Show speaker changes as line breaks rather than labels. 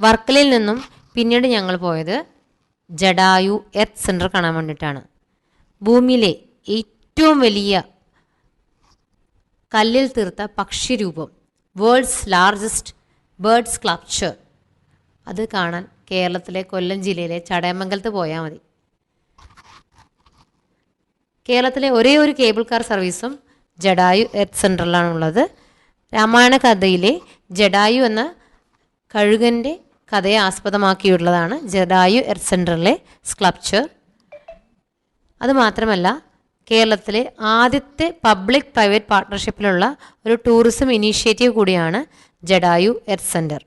വർക്കലയിൽ നിന്നും പിന്നീട് ഞങ്ങൾ പോയത് ജഡായു എർത്ത് സെൻറ്റർ കാണാൻ വേണ്ടിയിട്ടാണ്. ഭൂമിയിലെ ഏറ്റവും വലിയ കല്ലിൽ തീർത്ത പക്ഷിരൂപം, വേൾഡ്സ് ലാർജസ്റ്റ് ബേർഡ് സ്കൾപ്ചർ, അത് കാണാൻ കേരളത്തിലെ കൊല്ലം ജില്ലയിലെ ചടയമംഗലത്ത് പോയാൽ മതി. കേരളത്തിലെ ഒരേ ഒരു കേബിൾ കാർ സർവീസും ജഡായു എർത്ത് സെൻറ്ററിലാണുള്ളത്. രാമായണ കഥയിലെ ജഡായു എന്ന കഴുകൻ്റെ കഥയെ ആസ്പദമാക്കിയുള്ളതാണ് ജഡായു എർത്ത് സെൻറ്ററിലെ സ്കൾപ്ചർ. അതുമാത്രമല്ല, കേരളത്തിലെ ആദ്യത്തെ പബ്ലിക് പ്രൈവറ്റ് പാർട്ട്ണർഷിപ്പിലുള്ള ഒരു ടൂറിസം ഇനീഷ്യേറ്റീവ് കൂടിയാണ് ജഡായു എർത്ത് സെൻറ്റർ.